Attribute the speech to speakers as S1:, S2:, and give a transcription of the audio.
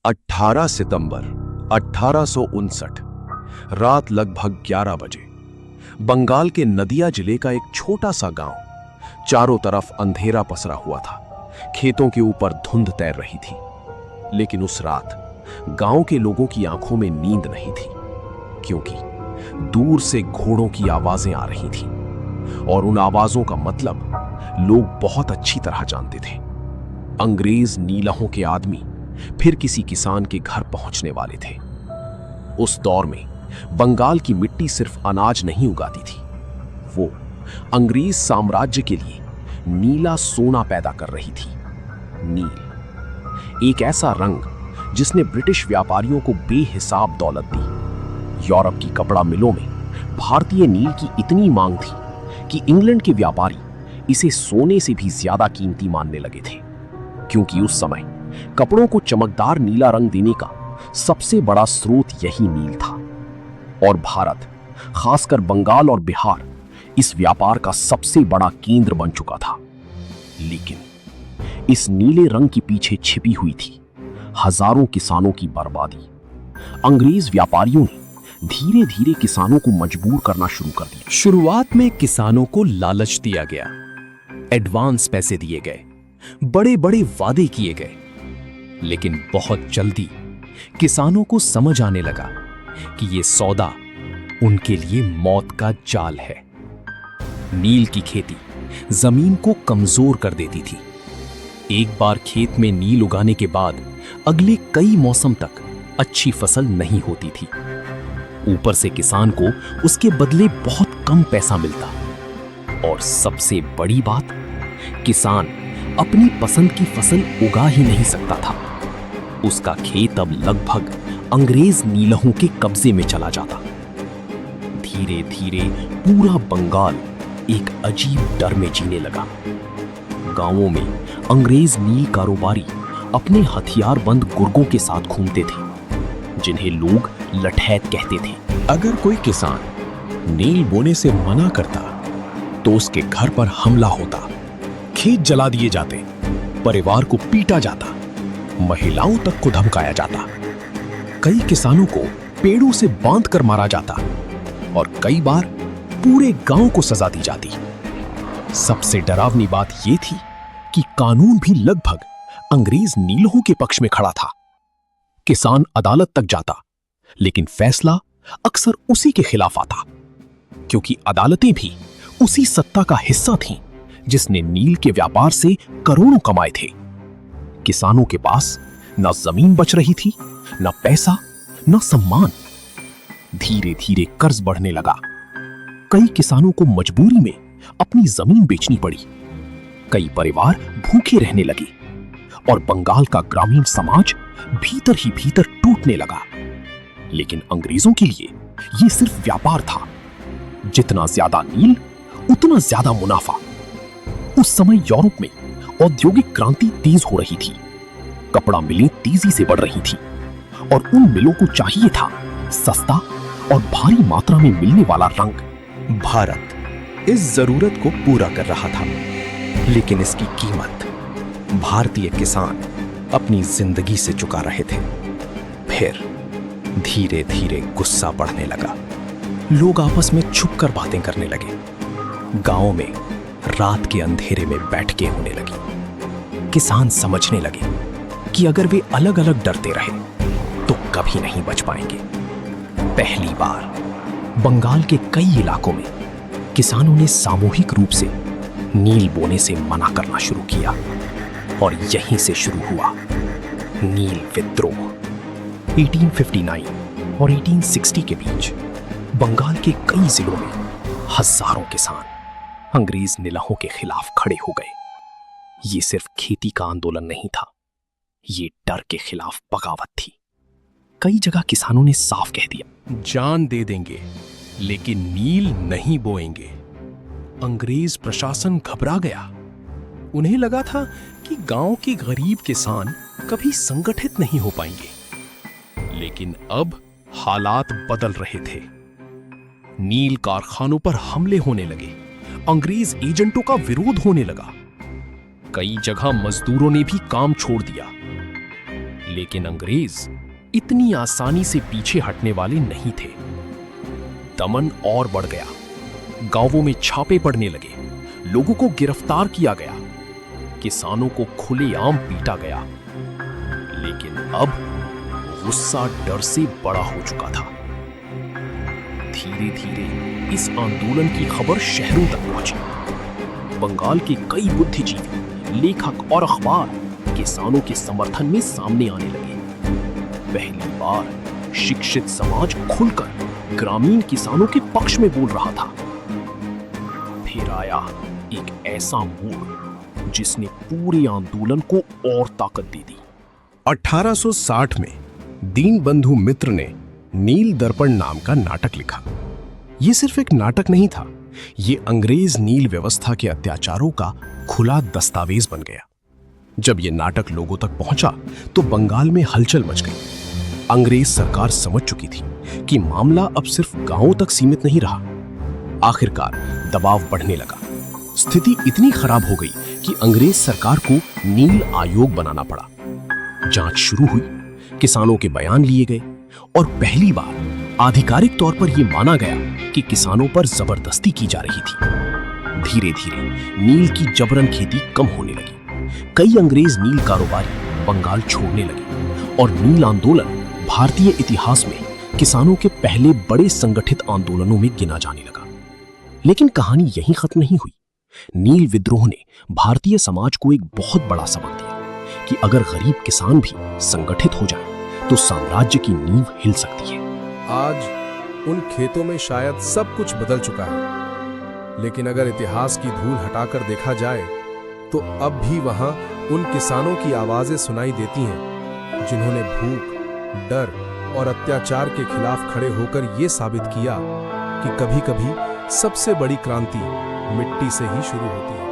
S1: 18 सितंबर 1859 रात लगभग 11 बजे बंगाल के नदिया जिले का एक छोटा सा गांव। चारों तरफ अंधेरा पसरा हुआ था। खेतों के ऊपर धुंध तैर रही थी। लेकिन उस रात गांव के लोगों की आंखों में नींद नहीं थी, क्योंकि दूर से घोड़ों की आवाजें आ रही थीं और उन आवाजों का मतलब लोग बहुत अच्छी तरह जानते थे। अंग्रेज नीलहों के आदमी फिर किसी किसान के घर पहुंचने वाले थे। उस दौर में बंगाल की मिट्टी सिर्फ अनाज नहीं उगाती थी, वो अंग्रेज साम्राज्य के लिए नीला सोना पैदा कर रही थी। नील एक ऐसा रंग जिसने ब्रिटिश व्यापारियों को बेहिसाब दौलत दी। यूरोप की कपड़ा मिलों में भारतीय नील की इतनी मांग थी कि इंग्लैंड के व्यापारी इसे सोने से भी ज्यादा कीमती मानने लगे थे, क्योंकि उस समय कपड़ों को चमकदार नीला रंग देने का सबसे बड़ा स्रोत यही नील था। और भारत, खासकर बंगाल और बिहार, इस व्यापार का सबसे बड़ा केंद्र बन चुका था। लेकिन इस नीले रंग के पीछे छिपी हुई थी हजारों किसानों की बर्बादी। अंग्रेज व्यापारियों ने धीरे धीरे किसानों को मजबूर करना शुरू कर दिया।
S2: शुरुआत में किसानों को लालच दिया गया, एडवांस पैसे दिए गए, बड़े बड़े वादे किए गए। लेकिन बहुत जल्दी किसानों को समझ आने लगा कि ये सौदा उनके लिए मौत का जाल है। नील की खेती जमीन को कमजोर कर देती थी। एक बार खेत में नील उगाने के बाद अगले कई मौसम तक अच्छी फसल नहीं होती थी। ऊपर से किसान को उसके बदले बहुत कम पैसा मिलता। और सबसे बड़ी बात, किसान अपनी पसंद की फसल उगा ही नहीं सकता था। उसका खेत अब लगभग अंग्रेज नीलहों के कब्जे में चला जाता। धीरे धीरे पूरा बंगाल एक अजीब डर में जीने लगा। गांवों में अंग्रेज नील कारोबारी अपने हथियारबंद गुर्गों के साथ घूमते थे, जिन्हें लोग लठैत कहते थे।
S3: अगर कोई किसान नील बोने से मना करता तो उसके घर पर हमला होता, खेत जला दिए जाते, परिवार को पीटा जाता, महिलाओं तक को धमकाया जाता। कई किसानों को पेड़ों से बांधकर मारा जाता और कई बार पूरे गांव को सजा दी जाती। सबसे डरावनी बात यह थी कि कानून भी लगभग अंग्रेज नीलहों के पक्ष में खड़ा था। किसान अदालत तक जाता, लेकिन फैसला अक्सर उसी के खिलाफ आता, क्योंकि अदालतें भी उसी सत्ता का हिस्सा थीं जिसने नील के व्यापार से करोड़ों कमाए थे। किसानों के पास न जमीन बच रही थी, न पैसा, न सम्मान। धीरे धीरे कर्ज बढ़ने लगा। कई किसानों को मजबूरी में अपनी जमीन बेचनी पड़ी। कई परिवार भूखे रहने लगे और बंगाल का ग्रामीण समाज भीतर ही भीतर टूटने लगा। लेकिन अंग्रेजों के लिए यह सिर्फ व्यापार था। जितना ज्यादा नील, उतना ज्यादा मुनाफा। उस समय यूरोप में औद्योगिक क्रांति तेज हो रही थी। कपड़ा मिलें तेजी से बढ़ रही थी और उन मिलों को चाहिए था सस्ता और भारी मात्रा में मिलने वाला रंग।
S2: भारत इस जरूरत को पूरा कर रहा था, लेकिन इसकी कीमत भारतीय किसान अपनी जिंदगी से चुका रहे थे। फिर धीरे धीरे गुस्सा बढ़ने लगा। लोग आपस में छुपकर बातें करने लगे। गांव में रात के अंधेरे में बैठकें होने लगी। किसान समझने लगे कि अगर वे अलग अलग डरते रहे तो कभी नहीं बच पाएंगे। पहली बार बंगाल के कई इलाकों में किसानों ने सामूहिक रूप से नील बोने से मना करना शुरू किया और यहीं से शुरू हुआ नील विद्रोह। 1859 और 1860 के बीच बंगाल के कई जिलों में हजारों किसान अंग्रेज नीलहों के खिलाफ खड़े हो गए। ये सिर्फ खेती का आंदोलन नहीं था, ये डर के खिलाफ बगावत थी। कई जगह किसानों ने साफ कह दिया,
S3: जान दे देंगे लेकिन नील नहीं बोएंगे। अंग्रेज प्रशासन घबरा गया। उन्हें लगा था कि गांव के गरीब किसान कभी संगठित नहीं हो पाएंगे। लेकिन अब हालात बदल रहे थे। नील कारखानों पर हमले होने लगे। अंग्रेज एजेंटों का विरोध होने लगा। कई जगह मजदूरों ने भी काम छोड़ दिया।
S2: लेकिन अंग्रेज इतनी आसानी से पीछे हटने वाले नहीं थे। दमन और बढ़ गया, गांवों में छापे पड़ने लगे, लोगों को गिरफ्तार किया गया, किसानों को खुलेआम पीटा गया। लेकिन अब गुस्सा डर से बड़ा हो चुका था। धीरे धीरे इस आंदोलन की खबर शहरों तक पहुंची। बंगाल के कई बुद्धिजीवी, लेखक और अखबार किसानों के समर्थन में सामने आने लगे। पहली बार शिक्षित समाज खुलकर ग्रामीण किसानों के पक्ष में बोल रहा था। फिर आया एक ऐसा मोड़ जिसने पूरे आंदोलन को और ताकत दे दी।
S3: 1860 में दीनबंधु मित्र ने नील दर्पण नाम का नाटक लिखा। यह सिर्फ एक नाटक नहीं था, यह अंग्रेज नील व्यवस्था के अत्याचारों का खुला दस्तावेज बन गया। जब यह नाटक लोगों तक पहुंचा तो बंगाल में हलचल मच गई। अंग्रेज सरकार समझ चुकी थी कि मामला अब सिर्फ गांवों तक सीमित नहीं रहा। आखिरकार दबाव बढ़ने लगा। स्थिति इतनी खराब हो गई कि अंग्रेज सरकार को नील आयोग बनाना पड़ा। जांच शुरू हुई, किसानों के बयान लिए गए और पहली बार आधिकारिक तौर पर यह माना गया कि किसानों पर जबरदस्ती की जा रही थी। धीरे धीरे नील की जबरन खेती कम होने लगी। कई अंग्रेज नील कारोबारी बंगाल छोड़ने लगे और नील आंदोलन भारतीय इतिहास में किसानों के पहले बड़े संगठित आंदोलनों में गिना जाने लगा। लेकिन कहानी यहीं खत्म नहीं हुई। नील विद्रोह ने भारतीय समाज को एक बहुत बड़ा सबक दिया कि अगर गरीब किसान भी संगठित हो जाए तो साम्राज्य की नींव हिल सकती है।
S4: आज उन खेतों में शायद सब कुछ बदल चुका है, लेकिन अगर इतिहास की धूल हटाकर देखा जाए तो अब भी वहां उन किसानों की आवाजें सुनाई देती हैं जिन्होंने भूख, डर और अत्याचार के खिलाफ खड़े होकर ये साबित किया कि कभी-कभी सबसे बड़ी क्रांति मिट्टी से ही शुरू होती है।